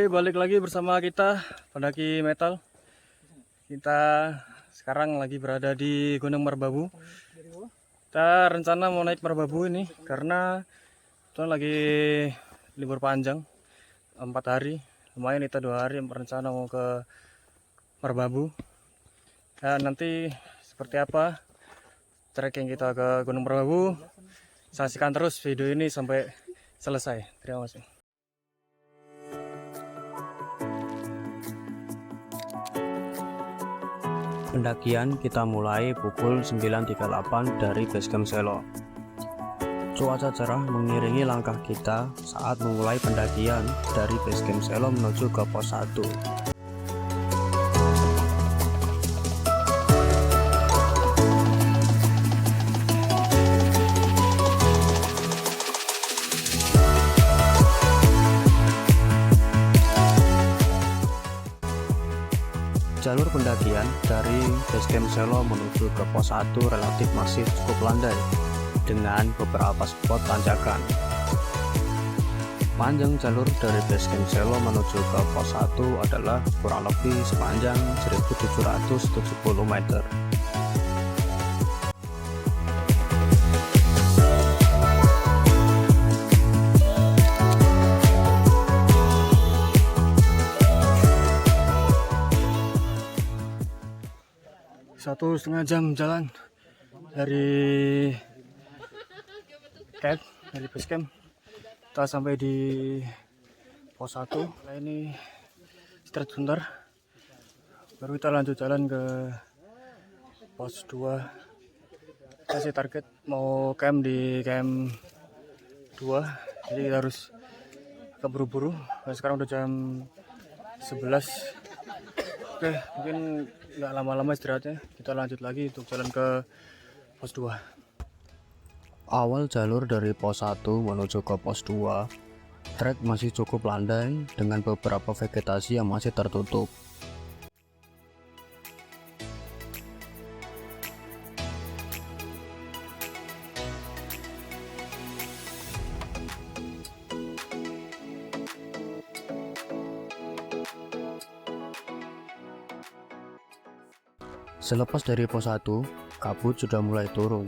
Oke, balik lagi bersama kita pendaki metal. Kita sekarang lagi berada di Gunung Merbabu. Kita rencana mau naik Merbabu ini karena itu lagi libur panjang 4 hari. Lumayan kita 2 hari berencana mau ke Merbabu. Dan nanti seperti apa trekking kita ke Gunung Merbabu, saksikan terus video ini sampai selesai. Terima kasih. Pendakian kita mulai pukul 9.38 dari Basecamp Selo. Cuaca cerah mengiringi langkah kita saat memulai pendakian dari Basecamp Selo menuju ke pos 1. Jalur pendakian dari Basecamp Selo menuju ke pos 1 relatif masih cukup landai dengan beberapa spot tanjakan. Panjang jalur dari Basecamp Selo menuju ke pos 1 adalah kurang lebih sepanjang 1770 meter. Satu setengah jam jalan dari camp, dari base camp. Kita sampai di pos 1. Nah, ini istirahat sebentar, baru kita lanjut jalan ke pos 2. Kita sih target mau camp di camp 2, jadi kita harus keburu-buru. Nah, sekarang udah jam 11. Oke, mungkin nggak lama-lama istirahatnya, kita lanjut lagi untuk jalan ke pos 2. Awal jalur dari pos 1 menuju ke pos 2, trek masih cukup landai dengan beberapa vegetasi yang masih tertutup. Selepas dari pos 1, kabut sudah mulai turun,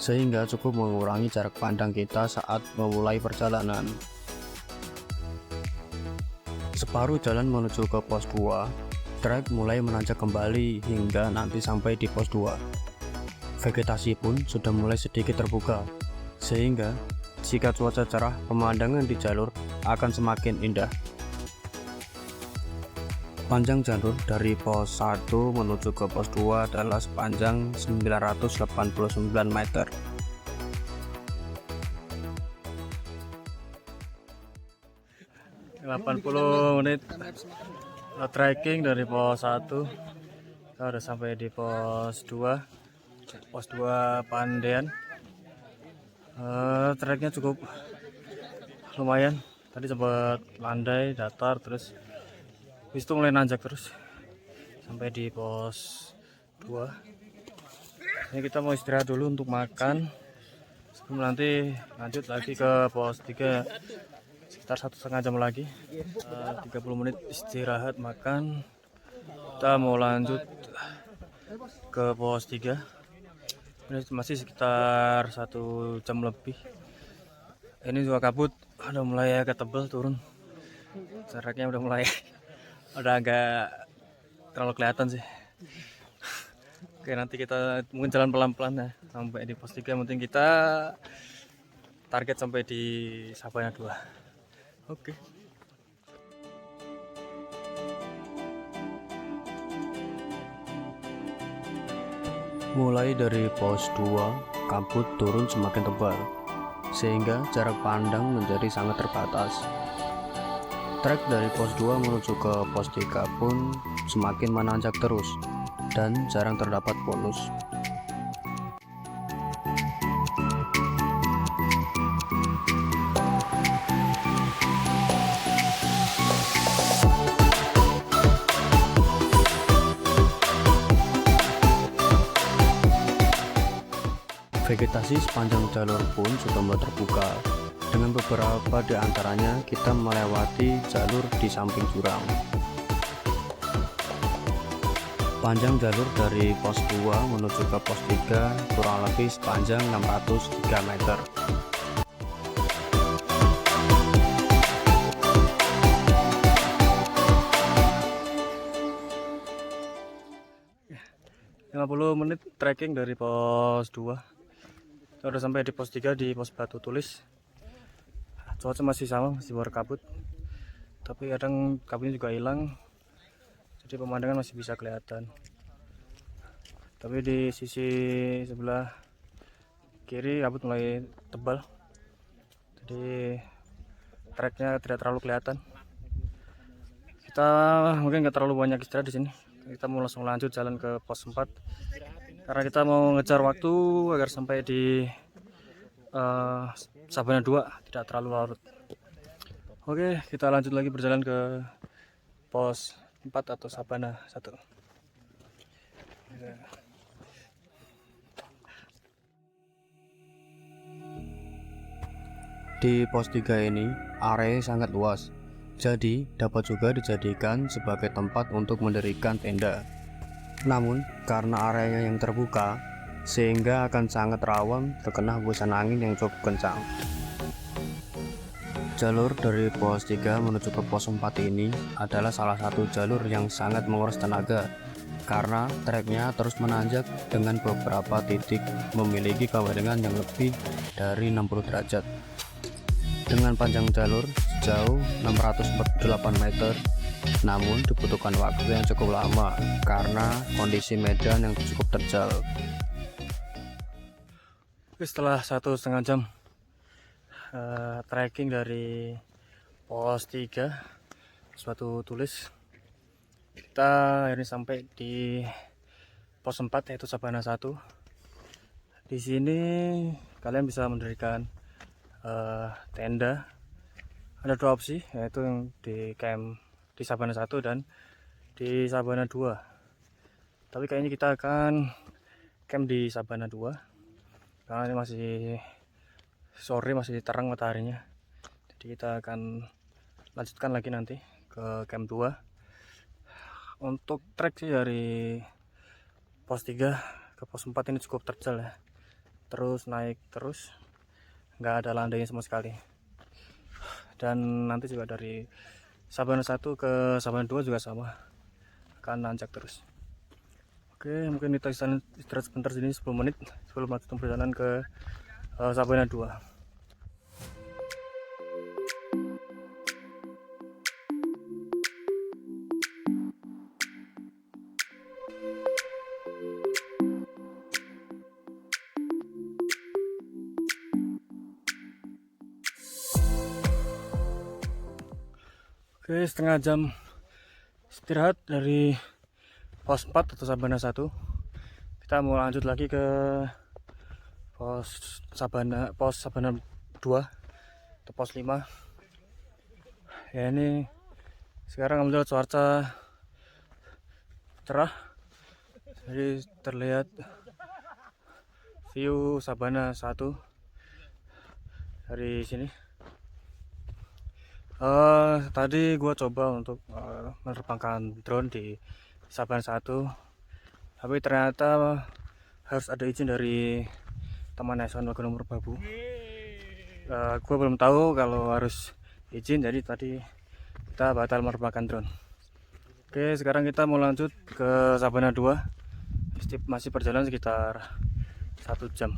sehingga cukup mengurangi jarak pandang kita saat memulai perjalanan. Separuh jalan menuju ke pos 2, trek mulai menanjak kembali hingga nanti sampai di pos 2. Vegetasi pun sudah mulai sedikit terbuka, sehingga jika cuaca cerah, pemandangan di jalur akan semakin indah. Panjang jalur dari pos 1 menuju ke pos 2 adalah sepanjang 989 meter. Delapan 80 menit trekking dari pos 1. Kita udah sampai di pos 2. Pos 2 Pandean. Treknya cukup lumayan. Tadi sempat landai, datar, terus habis itu mulai nanjak terus sampai di pos 2. Ini kita mau istirahat dulu untuk makan sebelum nanti lanjut lagi ke pos 3 sekitar 1,5 jam lagi. 30 menit istirahat makan, kita mau lanjut ke pos 3. Ini masih sekitar 1 jam lebih. Ini juga kabut udah mulai agak tebal turun, jaraknya udah mulai udah agak terlalu kelihatan sih. Oke, nanti kita mungkin jalan pelan-pelan ya sampai di pos 3. Penting kita target sampai di Sabana 2. Oke. Mulai dari pos 2, kabut turun semakin tebal, sehingga jarak pandang menjadi sangat terbatas. Trek dari pos 2 menuju ke pos 3 pun semakin menanjak terus dan jarang terdapat bonus. Vegetasi sepanjang jalur pun sudah mulai terbuka, dengan beberapa di antaranya kita melewati jalur di samping jurang. Panjang jalur dari pos 2 menuju ke pos 3 kurang lebih sepanjang 603 meter. Ya, 50 menit trekking dari pos 2. Kita udah sampai di pos 3 di pos Batu Tulis. Cuaca masih sama, masih berkabut. Tapi kadang kabutnya juga hilang. Jadi pemandangan masih bisa kelihatan. Tapi di sisi sebelah kiri kabut mulai tebal. Jadi treknya tidak terlalu kelihatan. Kita mungkin nggak terlalu banyak istirahat di sini. Kita mau langsung lanjut jalan ke pos 4 karena kita mau ngejar waktu agar sampai di Sabana 2 tidak terlalu larut. Oke, kita lanjut lagi berjalan ke pos 4 atau Sabana 1. Di pos 3 ini area sangat luas, jadi dapat juga dijadikan sebagai tempat untuk mendirikan tenda. Namun karena areanya yang terbuka, sehingga akan sangat rawan terkena hembusan angin yang cukup kencang. Jalur dari pos 3 menuju ke pos 4 ini adalah salah satu jalur yang sangat menguras tenaga karena treknya terus menanjak dengan beberapa titik memiliki kewaringan yang lebih dari 60 derajat. Dengan panjang jalur sejauh 648 meter, namun dibutuhkan waktu yang cukup lama karena kondisi medan yang cukup terjal. Setelah 1,5 jam trekking dari pos 3 Batu Tulis, kita akhirnya sampai di pos 4 yaitu Sabana 1. Di sini kalian bisa mendirikan tenda. Ada 2 opsi, yaitu yang di camp di Sabana 1 dan di Sabana 2. Tapi kayaknya kita akan camp di Sabana 2 karena ini masih sore, masih terang mataharinya. Jadi kita akan lanjutkan lagi nanti ke camp 2. Untuk trek sih dari pos 3 ke pos 4 ini cukup terjal ya. Terus naik terus, nggak ada landainya sama sekali. Dan nanti juga dari Sabana 1 ke Sabana 2 juga sama, akan nanjak terus. Oke, mungkin kita istirahat sebentar sini 10 menit sebelum lanjut perjalanan ke Sabana 2. Oke, setengah jam istirahat dari pos 4 atau Sabana 1. Kita mau lanjut lagi ke pos Sabana 2 atau pos 5. Ya, ini sekarang alhamdulillah cuaca cerah, jadi terlihat view Sabana 1 dari sini. Tadi gua coba untuk menerbangkan drone di Sabana 1, tapi ternyata harus ada izin dari Taman Nasional Gunung Merbabu. Gua belum tahu kalau harus izin, jadi tadi kita batal menerbangkan drone. Oke, sekarang kita mau lanjut ke Sabana 2. Masih perjalanan sekitar 1 jam.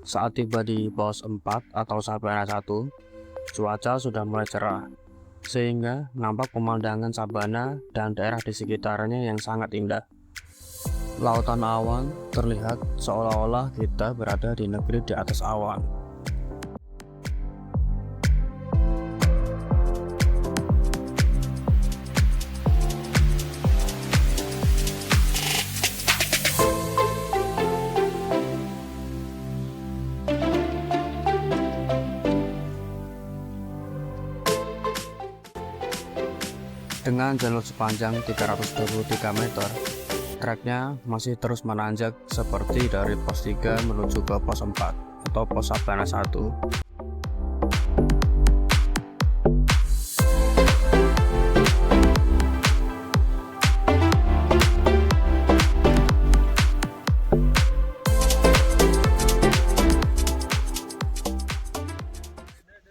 Saat tiba di pos 4 atau Sabana 1, cuaca sudah mulai cerah, sehingga nampak pemandangan sabana dan daerah di sekitarnya yang sangat indah. Lautan awan terlihat seolah-olah kita berada di negeri di atas awan. Dengan jalur sepanjang 323 meter, Treknya masih terus menanjak seperti dari pos 3 menuju ke pos 4 atau pos Sabana 1.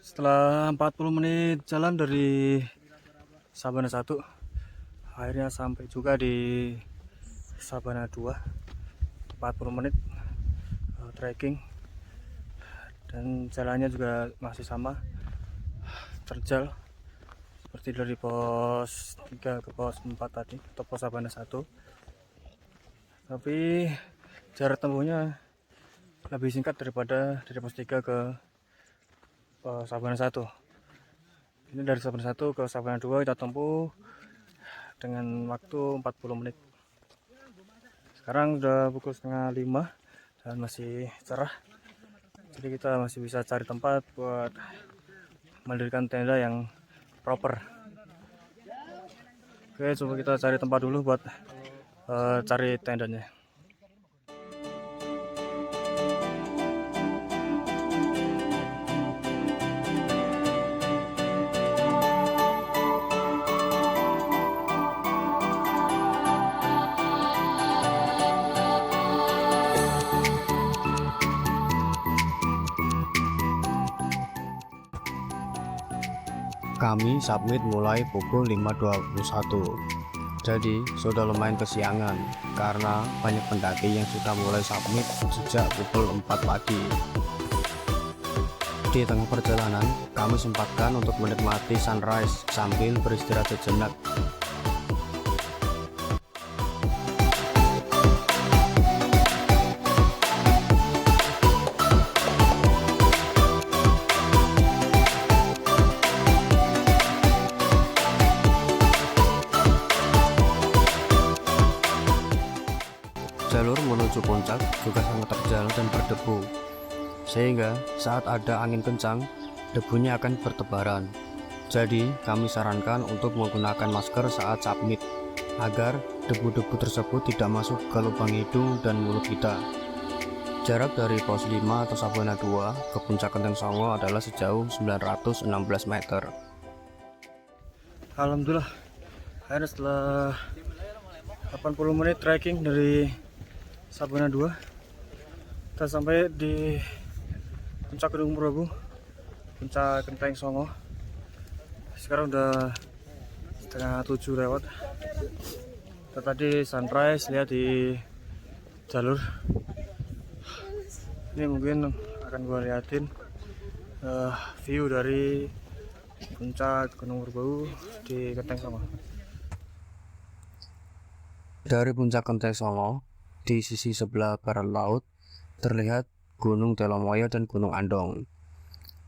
Setelah 40 menit jalan dari Sabana 1, akhirnya sampai juga di Sabana 2. 40 menit trekking, dan jalannya juga masih sama, terjal seperti dari pos 3 ke pos 4 tadi atau pos Sabana 1. Tapi jarak tempuhnya lebih singkat daripada dari pos 3 ke Sabana 1. Ini dari Sabana 1 ke Sabana 2 kita tempuh dengan waktu 40 menit. Sekarang udah pukul setengah 5 dan masih cerah, jadi kita masih bisa cari tempat buat mendirikan tenda yang proper. Oke, coba kita cari tempat dulu buat cari tendanya. Kami submit mulai pukul 5.21. Jadi sudah lumayan kesiangan karena banyak pendaki yang sudah mulai submit sejak pukul 4 pagi. Di tengah perjalanan, kami sempatkan untuk menikmati sunrise sambil beristirahat sejenak. Jalur menuju puncak juga sangat terjal dan berdebu, sehingga saat ada angin kencang, debunya akan bertebaran. Jadi, kami sarankan untuk menggunakan masker saat submit, agar debu-debu tersebut tidak masuk ke lubang hidung dan mulut kita. Jarak dari pos 5 atau Sabana 2 ke puncak Genteng Songo adalah sejauh 916 meter. Alhamdulillah, akhirnya setelah 80 menit trekking dari Sabana 2, kita sampai di puncak Gunung Merabu, puncak Genteng Songo. Sekarang udah setengah 7 lewat. Kita tadi sunrise lihat di jalur. Ini mungkin akan gue liatin view dari puncak Gunung Merabu di Genteng Songo. Dari puncak Genteng Songo, di sisi sebelah barat laut terlihat Gunung Telomoyo dan Gunung Andong.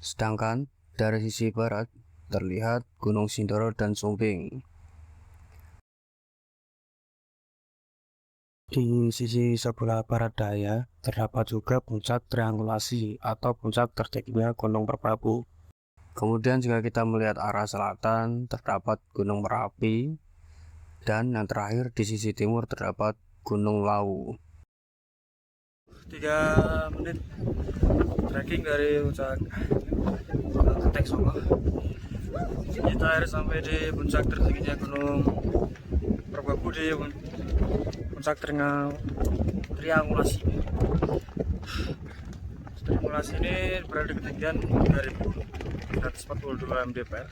Sedangkan dari sisi barat terlihat Gunung Sindoro dan Sumbing. Di sisi sebelah barat daya terdapat juga puncak triangulasi atau puncak tertingginya Gunung Merbabu. Kemudian jika kita melihat arah selatan terdapat Gunung Merapi, dan yang terakhir di sisi timur terdapat Gunung Lawu. 3 menit trekking dari puncak Genteng Songo. Kita akhirnya sampai di puncak tertingginya Gunung Merbabu, di puncak triangulasi. Triangulasi ini berada di ketinggian 3.142 mdpl,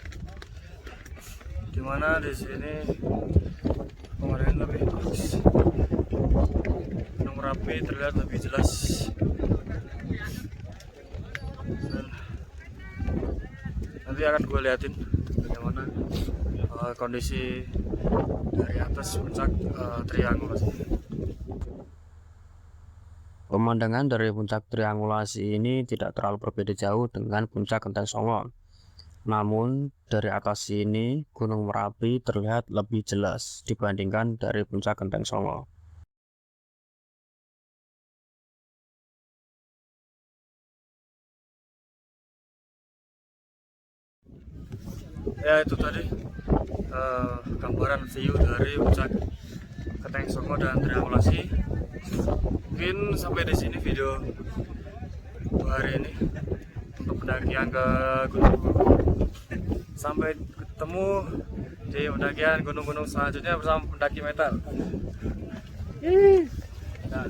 dimana di sini pemandangan lebih bagus. Gunung Merapi terlihat lebih jelas. Dan nanti akan gue liatin bagaimana kondisi dari atas puncak triangulasi. Pemandangan dari puncak triangulasi ini tidak terlalu berbeda jauh dengan puncak Genteng Songo. Namun dari atas sini Gunung Merapi terlihat lebih jelas dibandingkan dari puncak Genteng Songo. Ya, itu tadi gambaran view dari puncak Genteng lereng Songo dan triangulasi. Mungkin sampai di sini video 2 hari ini untuk pendakian ke Gunung Guru. Sampai ketemu di pendakian gunung-gunung selanjutnya bersama pendaki metal. Nah.